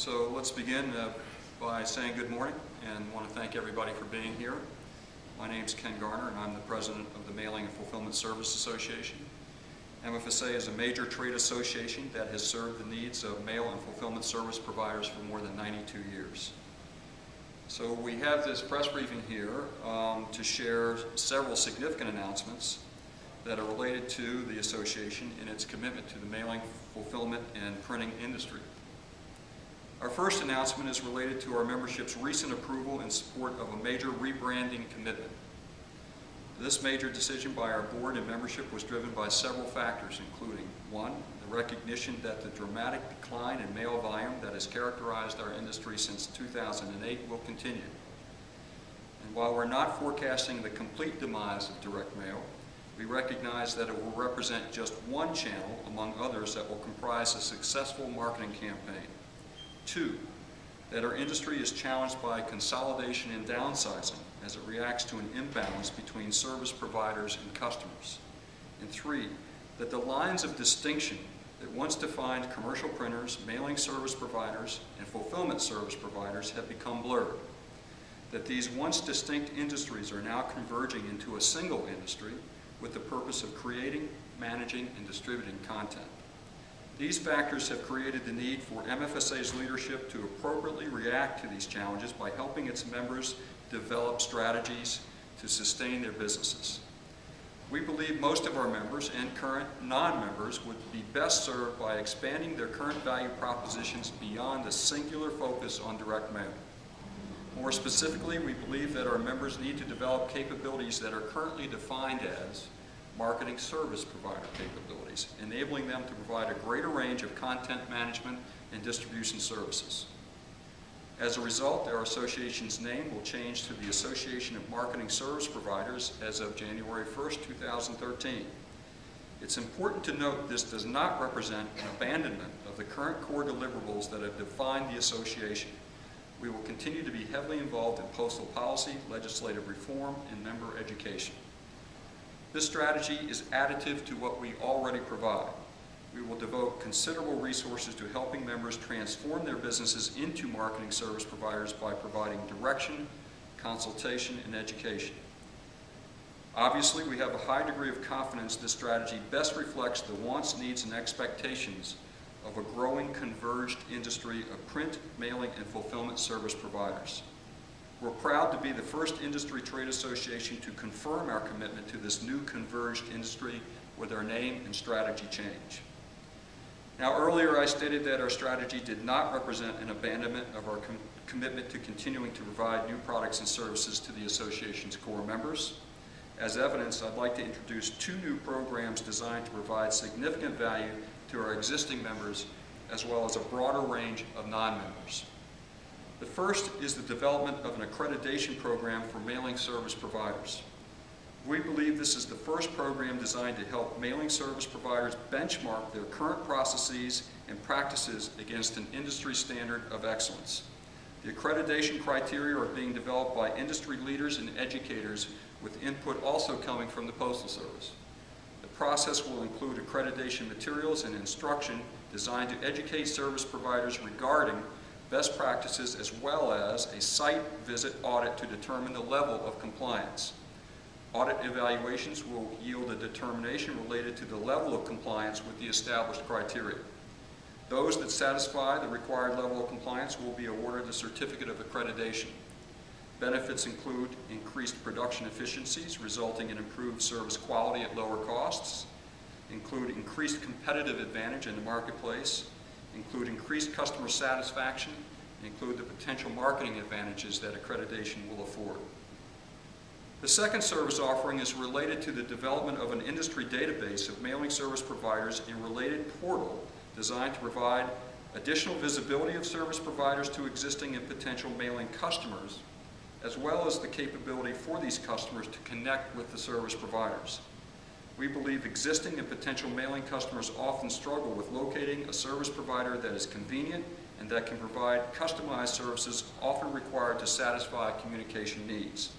So let's begin by saying good morning, and want to thank everybody for being here. My name is Ken Garner, and I'm the president of the Mailing and Fulfillment Service Association. MFSA is a major trade association that has served the needs of mail and fulfillment service providers for more than 92 years. So we have this press briefing here to share several significant announcements that are related to the association and its commitment to the mailing, fulfillment, and printing industry. Our first announcement is related to our membership's recent approval in support of a major rebranding commitment. This major decision by our board and membership was driven by several factors, including: one, the recognition that the dramatic decline in mail volume that has characterized our industry since 2008 will continue. And while we're not forecasting the complete demise of direct mail, we recognize that it will represent just one channel among others that will comprise a successful marketing campaign. Two, that our industry is challenged by consolidation and downsizing as it reacts to an imbalance between service providers and customers. And three, that the lines of distinction that once defined commercial printers, mailing service providers, and fulfillment service providers have become blurred. That these once distinct industries are now converging into a single industry with the purpose of creating, managing, and distributing content. These factors have created the need for MFSA's leadership to appropriately react to these challenges by helping its members develop strategies to sustain their businesses. We believe most of our members and current non-members would be best served by expanding their current value propositions beyond a singular focus on direct mail. More specifically, we believe that our members need to develop capabilities that are currently defined as marketing service provider capabilities, enabling them to provide a greater range of content management and distribution services. As a result, our association's name will change to the Association of Marketing Service Providers as of January 1st, 2013. It's important to note this does not represent an abandonment of the current core deliverables that have defined the association. We will continue to be heavily involved in postal policy, legislative reform, and member education. This strategy is additive to what we already provide. We will devote considerable resources to helping members transform their businesses into marketing service providers by providing direction, consultation, and education. Obviously, we have a high degree of confidence this strategy best reflects the wants, needs, and expectations of a growing converged industry of print, mailing, and fulfillment service providers. We're proud to be the first industry trade association to confirm our commitment to this new converged industry with our name and strategy change. Now, earlier I stated that our strategy did not represent an abandonment of our commitment to continuing to provide new products and services to the association's core members. As evidence, I'd like to introduce two new programs designed to provide significant value to our existing members as well as a broader range of non-members. The first is the development of an accreditation program for mailing service providers. We believe this is the first program designed to help mailing service providers benchmark their current processes and practices against an industry standard of excellence. The accreditation criteria are being developed by industry leaders and educators, with input also coming from the Postal Service. The process will include accreditation materials and instruction designed to educate service providers regarding best practices, as well as a site visit audit to determine the level of compliance. Audit evaluations will yield a determination related to the level of compliance with the established criteria. Those that satisfy the required level of compliance will be awarded a certificate of accreditation. Benefits include increased production efficiencies resulting in improved service quality at lower costs, include increased competitive advantage in the marketplace, include increased customer satisfaction, and include the potential marketing advantages that accreditation will afford. The second service offering is related to the development of an industry database of mailing service providers and related portal designed to provide additional visibility of service providers to existing and potential mailing customers, as well as the capability for these customers to connect with the service providers. We believe existing and potential mailing customers often struggle with locating a service provider that is convenient and that can provide customized services often required to satisfy communication needs.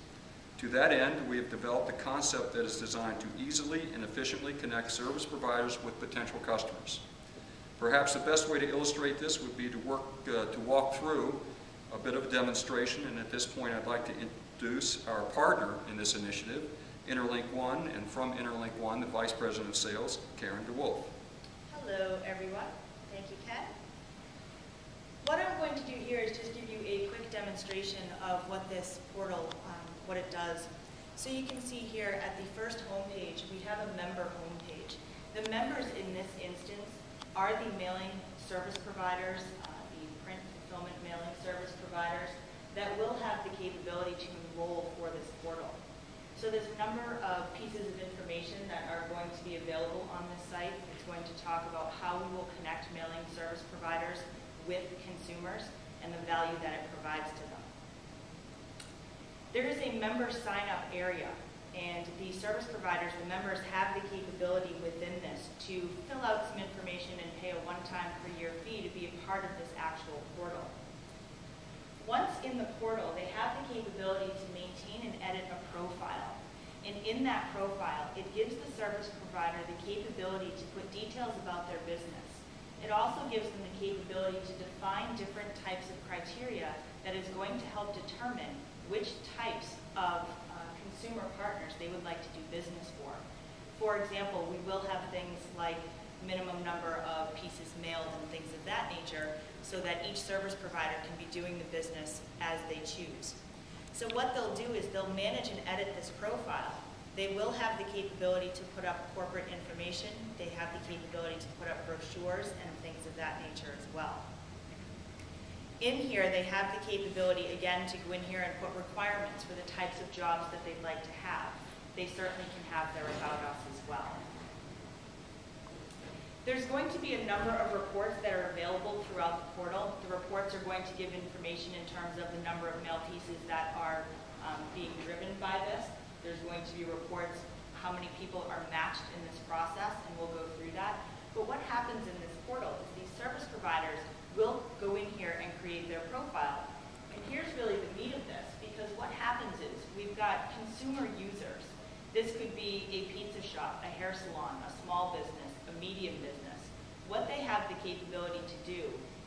To that end, we have developed a concept that is designed to easily and efficiently connect service providers with potential customers. Perhaps the best way to illustrate this would be to walk through a bit of a demonstration, and at this point I'd like to introduce our partner in this initiative, interlinkONE, and from interlinkONE, the Vice President of Sales, Karen DeWolfe. Hello everyone, thank you Ken. What I'm going to do here is just give you a quick demonstration of what this portal, what it does. So you can see here at the first homepage, we have a member homepage. The members in this instance are the mailing service providers, the print fulfillment mailing service providers that will have the capability to enroll for this portal. So there's a number of pieces of information that are going to be available on this site. It's going to talk about how we will connect mailing service providers with consumers and the value that it provides to them. There is a member sign-up area, and the service providers, the members, have the capability within this to fill out some information and pay a one-time per year fee to be a part of this actual portal. Once in the portal, they have the capability to maintain and edit a profile. And in that profile, it gives the service provider the capability to put details about their business. It also gives them the capability to define different types of criteria that is going to help determine which types of consumer partners they would like to do business for. For example, we will have things like minimum number of pieces mailed and things of that nature, so that each service provider can be doing the business as they choose. So what they'll do is they'll manage and edit this profile. They will have the capability to put up corporate information. They have the capability to put up brochures and things of that nature as well. In here, they have the capability, again, to go in here and put requirements for the types of jobs that they'd like to have. They certainly can have their About Us as well. There's going to be a number of reports that are available throughout the portal. The reports are going to give information in terms of the number of mail pieces that are being driven by this. There's going to be reports how many people are matched in this process, and we'll go through that. But what happens in this portal is these service providers will go in here and create their profile. And here's really the meat of this, because what happens is we've got consumer users. This could be a pizza shop, a hair salon, a small business, a medium business. What they have the capability to do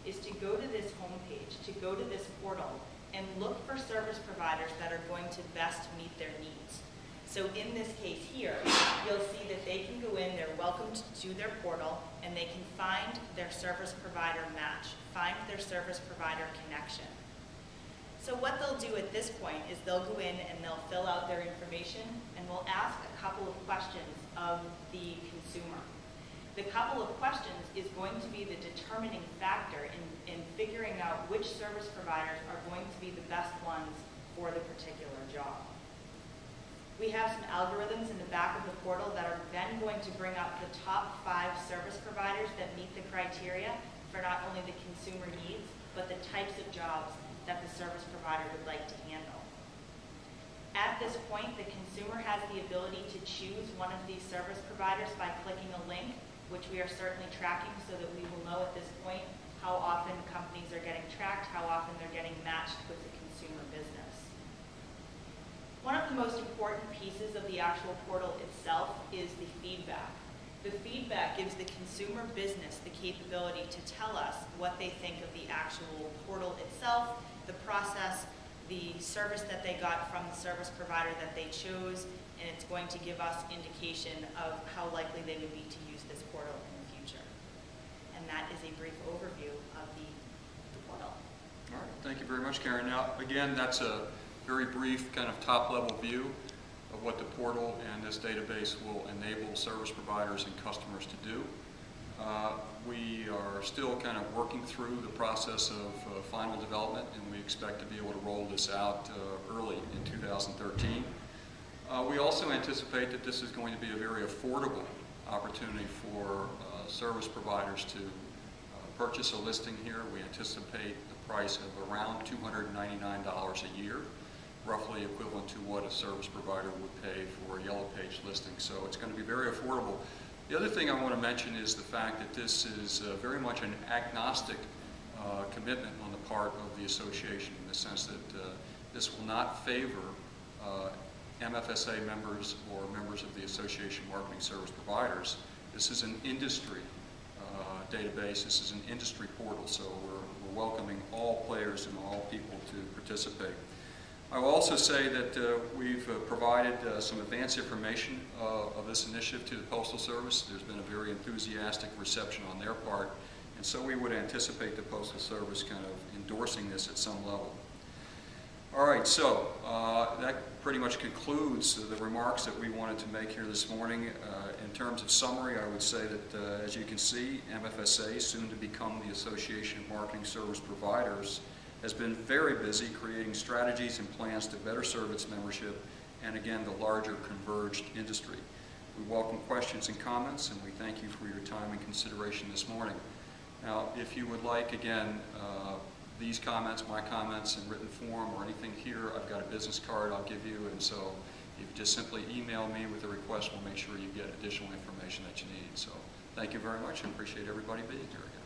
is to go to this homepage, to go to this portal, and look for service providers that are going to best meet their needs. So in this case here, you'll see that they can go in, they're welcomed to their portal, and they can find their service provider match, find their service provider connection. So what they'll do at this point is they'll go in and they'll fill out their information, and we'll ask a couple of questions of the consumer. The couple of questions is going to be the determining factor in figuring out which service providers are going to be the best ones for the particular job. We have some algorithms in the back of the portal that are then going to bring up the top 5 service providers that meet the criteria for not only the consumer needs, but the types of jobs that the service provider would like to handle. At this point, the consumer has the ability to choose one of these service providers by clicking a link, which we are certainly tracking so that we will know at this point how often companies are getting tracked, how often they're getting matched with the consumer business. One of the most important pieces of the actual portal itself is the feedback. The feedback gives the consumer business the capability to tell us what they think of the actual portal itself, the process, the service that they got from the service provider that they chose, and it's going to give us indication of how likely they would be to use this portal in the future. And that is a brief overview of the portal. All right, thank you very much, Karen. Now, again, that's a very brief kind of top-level view of what the portal and this database will enable service providers and customers to do. We are still kind of working through the process of final development, and we expect to be able to roll this out early in 2013. We also anticipate that this is going to be a very affordable opportunity for service providers to purchase a listing here. We anticipate the price of around $299 a year, roughly equivalent to what a service provider would pay for a Yellow Page listing. So it's going to be very affordable. The other thing I want to mention is the fact that this is very much an agnostic commitment on the part of the association, in the sense that this will not favor MFSA members or members of the Association Marketing Service Providers. This is an industry database. This is an industry portal, so we're welcoming all players and all people to participate. I will also say that we've provided some advance information of this initiative to the Postal Service. There's been a very enthusiastic reception on their part, and so we would anticipate the Postal Service kind of endorsing this at some level. All right, so that pretty much concludes the remarks that we wanted to make here this morning. In terms of summary, I would say that, as you can see, MFSA, soon to become the Association of Marketing Service Providers, has been very busy creating strategies and plans to better serve its membership and, again, the larger converged industry. We welcome questions and comments, and we thank you for your time and consideration this morning. Now, if you would like, again, these comments, my comments in written form or anything here, I've got a business card I'll give you, and so if you just simply email me with a request, we'll make sure you get additional information that you need. So thank you very much. I appreciate everybody being here.